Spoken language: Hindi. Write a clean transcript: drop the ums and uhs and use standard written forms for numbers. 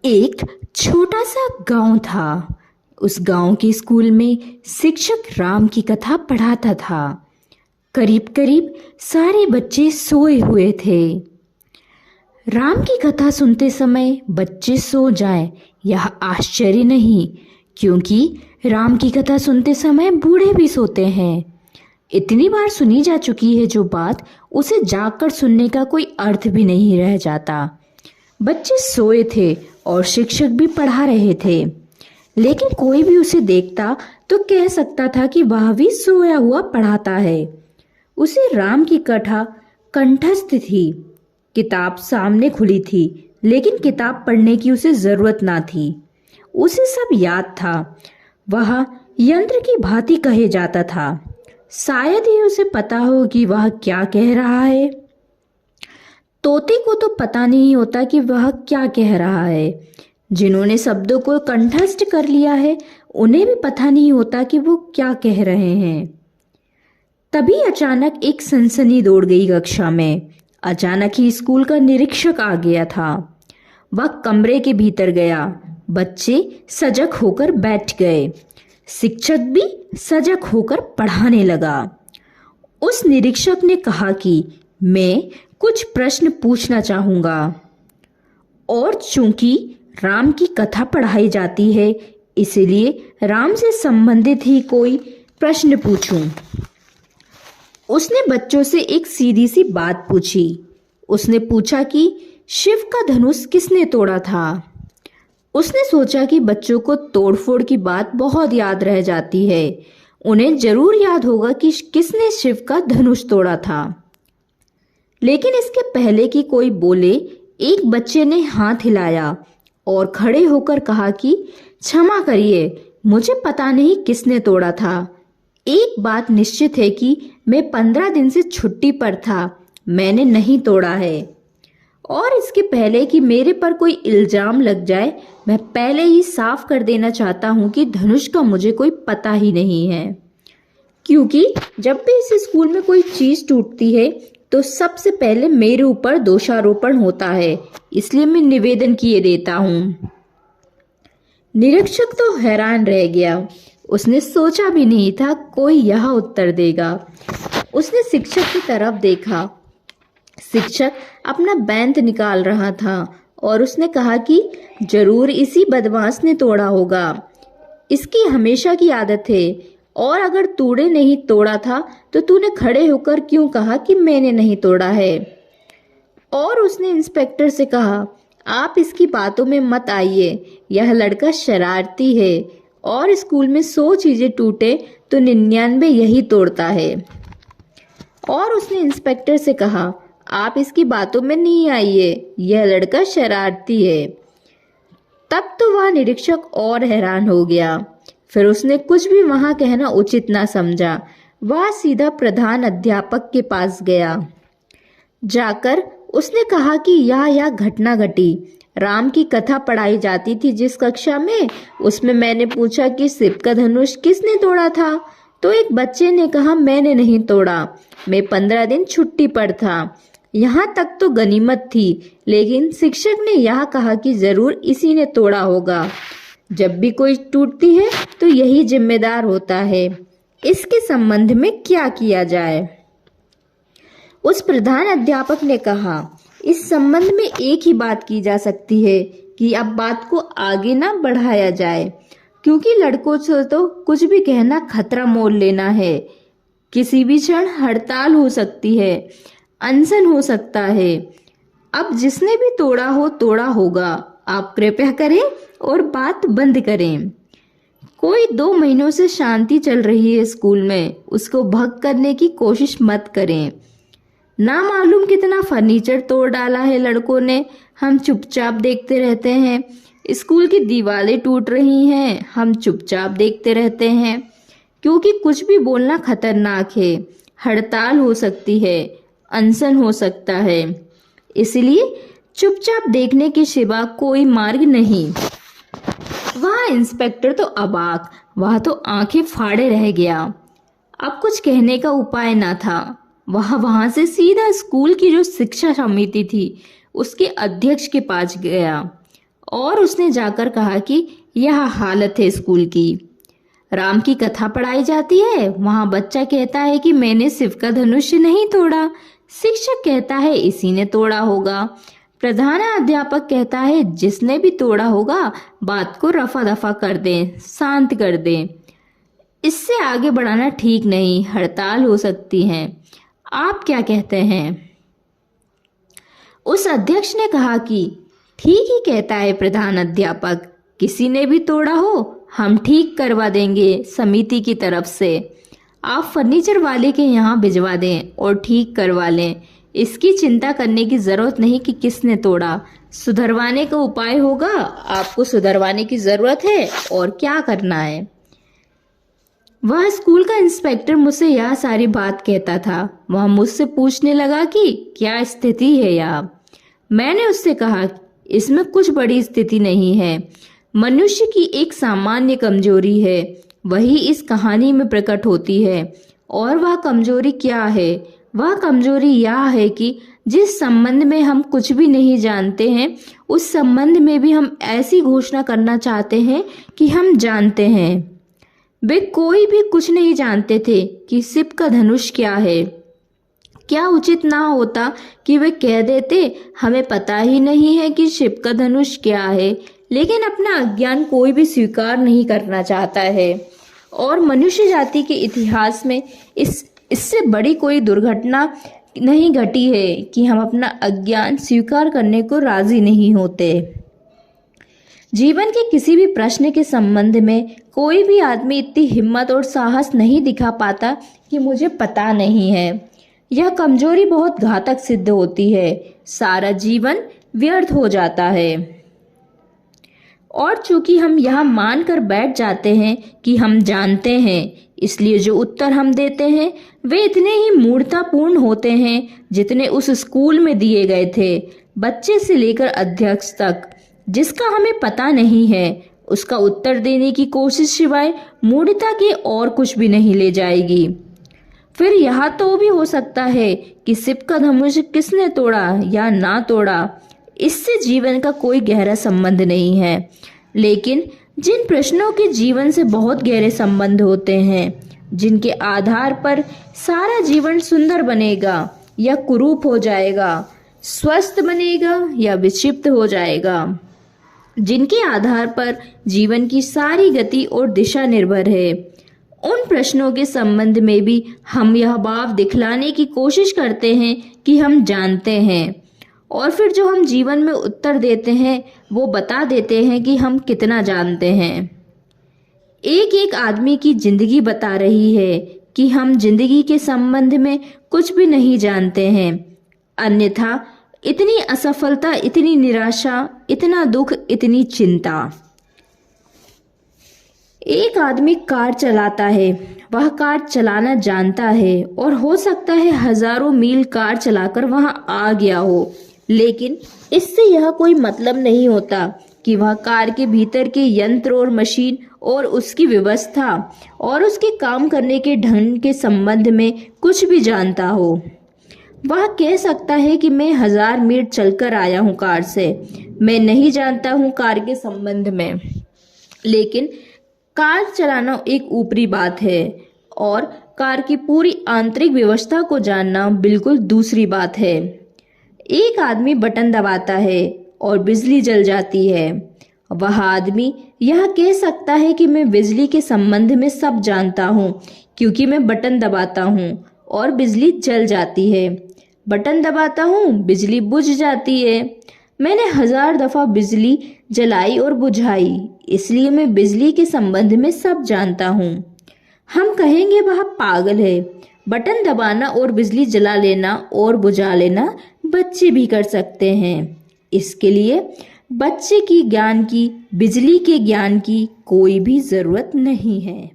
एक छोटा सा गांव था। उस गांव के स्कूल में शिक्षक राम की कथा पढ़ाता था। करीब करीब सारे बच्चे सोए हुए थे। राम की कथा सुनते समय बच्चे सो जाएं, यह आश्चर्य नहीं, क्योंकि राम की कथा सुनते समय बूढ़े भी सोते हैं। इतनी बार सुनी जा चुकी है जो बात, उसे जागकर सुनने का कोई अर्थ भी नहीं रह जाता। बच्चे सोए थे और शिक्षक भी पढ़ा रहे थे, लेकिन कोई भी उसे देखता तो कह सकता था कि वह भी सोया हुआ पढ़ाता है। उसे राम की कथा कंठस्थ थी। किताब सामने खुली थी, लेकिन किताब पढ़ने की उसे जरूरत ना थी। उसे सब याद था। वह यंत्र की भांति कहे जाता था। शायद ही उसे पता हो कि वह क्या कह रहा है। तोते को तो पता नहीं होता कि वह क्या कह रहा है। जिन्होंने शब्दों को कंठस्थ कर लिया है, उन्हें भी पता नहीं होता कि वो क्या कह रहे हैं। तभी अचानक एक सनसनी दौड़ गई कक्षा में। अचानक ही स्कूल का निरीक्षक आ गया था। वह कमरे के भीतर गया। बच्चे सजग होकर बैठ गए। शिक्षक भी सजग होकर पढ़ाने लगा। उस निरीक्षक ने कहा कि मैं कुछ प्रश्न पूछना चाहूंगा, और चूंकि राम की कथा पढ़ाई जाती है, इसलिए राम से संबंधित ही कोई प्रश्न पूछूं। उसने बच्चों से एक सीधी सी बात पूछी। उसने पूछा कि शिव का धनुष किसने तोड़ा था। उसने सोचा कि बच्चों को तोड़फोड़ की बात बहुत याद रह जाती है। उन्हें जरूर याद होगा कि किसने शिव का धनुष तोड़ा था। लेकिन इसके पहले कि कोई बोले, एक बच्चे ने हाथ हिलाया और खड़े होकर कहा कि क्षमा करिए, मुझे पता नहीं किसने तोड़ा था। एक बात निश्चित है कि मैं 15 दिन से छुट्टी पर था, मैंने नहीं तोड़ा है। और इसके पहले कि मेरे पर कोई इल्जाम लग जाए, मैं पहले ही साफ कर देना चाहता हूँ कि धनुष का मुझे कोई पता ही नहीं है। क्योंकि जब भी इस स्कूल में कोई चीज टूटती है तो सबसे पहले मेरे ऊपर दोषारोपण होता है, इसलिए मैं निवेदन किए देता हूँ। निरीक्षक तो हैरान रह गया। उसने सोचा भी नहीं था कोई यह उत्तर देगा। उसने शिक्षक की तरफ देखा। शिक्षक अपना बैंत निकाल रहा था और उसने कहा कि जरूर इसी बदमाश ने तोड़ा होगा। इसकी हमेशा की आदत है, और अगर तूने नहीं तोड़ा था तो तूने खड़े होकर क्यों कहा कि मैंने नहीं तोड़ा है। और उसने इंस्पेक्टर से कहा, आप इसकी बातों में मत आइए, यह लड़का शरारती है, और स्कूल में 100 चीजें टूटे तो 99 यही तोड़ता है। और उसने इंस्पेक्टर से कहा, आप इसकी बातों में नहीं आइए, यह लड़का शरारती है। तब तो वह निरीक्षक और हैरान हो गया। फिर उसने कुछ भी वहां कहना उचित ना समझा। वह सीधा प्रधान अध्यापक के पास गया। जाकर उसने कहा कि यह घटना घटी। राम की कथा पढ़ाई जाती थी जिस कक्षा में, उसमें मैंने पूछा कि शिव का धनुष किसने तोड़ा था, तो एक बच्चे ने कहा मैंने नहीं तोड़ा, मैं 15 दिन छुट्टी पर था। यहाँ तक तो गनीमत थी, लेकिन शिक्षक ने यह कहा कि जरूर इसी ने तोड़ा होगा। जब भी कोई टूटती है तो यही जिम्मेदार होता है। इसके संबंध में क्या किया जाए? उस प्रधान अध्यापक ने कहा, इस संबंध में एक ही बात की जा सकती है कि अब बात को आगे ना बढ़ाया जाए, क्योंकि लड़कों से तो कुछ भी कहना खतरा मोल लेना है। किसी भी क्षण हड़ताल हो सकती है, अनशन हो सकता है। अब जिसने भी तोड़ा होगा। आप कृपया करें और बात बंद करें। कोई 2 महीनों से शांति चल रही है स्कूल में, उसको भंग करने की कोशिश मत करें। ना मालूम कितना फर्नीचर तोड़ डाला है लड़कों ने, हम चुपचाप देखते रहते हैं। स्कूल की दीवारें टूट रही हैं, हम चुपचाप देखते रहते हैं, क्योंकि कुछ भी बोलना खतरनाक है। हड़ताल हो सकती है, अनशन हो सकता है, इसलिए चुपचाप देखने के सिवा कोई मार्ग नहीं। वह इंस्पेक्टर तो अबाक, वह तो आंखें फाड़े रह गया। अब कुछ कहने का उपाय ना था। वह वहां से सीधा स्कूल की जो शिक्षा समिति थी उसके अध्यक्ष के पास गया। और उसने जाकर कहा कि यह हालत है स्कूल की। राम की कथा पढ़ाई जाती है, वहां बच्चा कहता है कि मैंने शिव का धनुष नहीं तोड़ा। शिक्षक कहता है इसी ने तोड़ा होगा। प्रधान अध्यापक कहता है जिसने भी तोड़ा होगा बात को रफा दफा कर दें, शांत कर दें। इससे आगे बढ़ाना ठीक नहीं, हड़ताल हो सकती है। आप क्या कहते हैं? उस अध्यक्ष ने कहा कि ठीक ही कहता है प्रधान अध्यापक, किसी ने भी तोड़ा हो हम ठीक करवा देंगे समिति की तरफ से। आप फर्नीचर वाले के यहाँ भिजवा दें और ठीक करवा लें। इसकी चिंता करने की जरूरत नहीं कि किसने तोड़ा, सुधरवाने का उपाय होगा। आपको सुधरवाने की जरूरत है और क्या करना है। वह स्कूल का इंस्पेक्टर मुझसे यह सारी बात कहता था। वह मुझसे पूछने लगा कि क्या स्थिति है यहाँ। मैंने उससे कहा इसमें कुछ बड़ी स्थिति नहीं है, मनुष्य की एक सामान्य कमजोरी है, वही इस कहानी में प्रकट होती है। और वह कमजोरी क्या है? वह कमजोरी यह है कि जिस संबंध में हम कुछ भी नहीं जानते हैं उस संबंध में भी हम ऐसी घोषणा करना चाहते हैं कि हम जानते हैं। वे कोई भी कुछ नहीं जानते थे कि शिव का धनुष क्या है। क्या उचित ना होता कि वे कह देते हमें पता ही नहीं है कि शिव का धनुष क्या है, लेकिन अपना अज्ञान कोई भी स्वीकार नहीं करना चाहता है। और मनुष्य जाति के इतिहास में इससे बड़ी कोई दुर्घटना नहीं घटी है कि हम अपना अज्ञान स्वीकार करने को राजी नहीं होते। जीवन के किसी भी प्रश्न के संबंध में कोई भी आदमी इतनी हिम्मत और साहस नहीं दिखा पाता कि मुझे पता नहीं है। यह कमजोरी बहुत घातक सिद्ध होती है, सारा जीवन व्यर्थ हो जाता है। और चूंकि हम यह मानकर बैठ जाते हैं कि हम जानते हैं, इसलिए जो उत्तर हम देते हैं वे इतने ही मूर्खतापूर्ण होते हैं जितने उस स्कूल में दिए गए थे। बच्चे से लेकर अध्यक्ष तक जिसका हमें पता नहीं है उसका उत्तर देने की कोशिश सिवाय मूर्खता के और कुछ भी नहीं ले जाएगी। फिर यह तो भी हो सकता है कि शिव का धनुष किसने तोड़ा या ना तोड़ा, इससे जीवन का कोई गहरा संबंध नहीं है। लेकिन जिन प्रश्नों के जीवन से बहुत गहरे संबंध होते हैं, जिनके आधार पर सारा जीवन सुंदर बनेगा या कुरूप हो जाएगा, स्वस्थ बनेगा या विक्षिप्त हो जाएगा, जिनके आधार पर जीवन की सारी गति और दिशा निर्भर है, उन प्रश्नों के संबंध में भी हम यह भाव दिखलाने की कोशिश करते हैं कि हम जानते हैं। और फिर जो हम जीवन में उत्तर देते हैं वो बता देते हैं कि हम कितना जानते हैं। एक एक आदमी की जिंदगी बता रही है कि हम जिंदगी के संबंध में कुछ भी नहीं जानते हैं। अन्यथा इतनी असफलता, इतनी निराशा, इतना दुख, इतनी चिंता। एक आदमी कार चलाता है, वह कार चलाना जानता है और हो सकता है हजारों मील कार चलाकर वहां आ गया हो, लेकिन इससे यह कोई मतलब नहीं होता कि वह कार के भीतर के यंत्र और मशीन और उसकी व्यवस्था और उसके काम करने के ढंग के संबंध में कुछ भी जानता हो। वह कह सकता है कि मैं 1000 मील चलकर आया हूँ कार से, मैं नहीं जानता हूँ कार के संबंध में। लेकिन कार चलाना एक ऊपरी बात है और कार की पूरी आंतरिक व्यवस्था को जानना बिल्कुल दूसरी बात है। एक आदमी बटन दबाता है और बिजली जल जाती है। वह आदमी यह कह सकता है कि मैं बिजली के संबंध में सब जानता हूँ क्योंकि मैं बटन दबाता हूँ और बिजली जल जाती है। बटन दबाता हूँ, बिजली बुझ जाती है। मैंने 1000 दफा बिजली जलाई और बुझाई, इसलिए मैं बिजली के संबंध में सब जानता हूँ। हम कहेंगे वह पागल है। बटन दबाना और बिजली जला लेना और बुझा लेना बच्चे भी कर सकते हैं। इसके लिए बच्चे की ज्ञान की, बिजली के ज्ञान की कोई भी जरूरत नहीं है।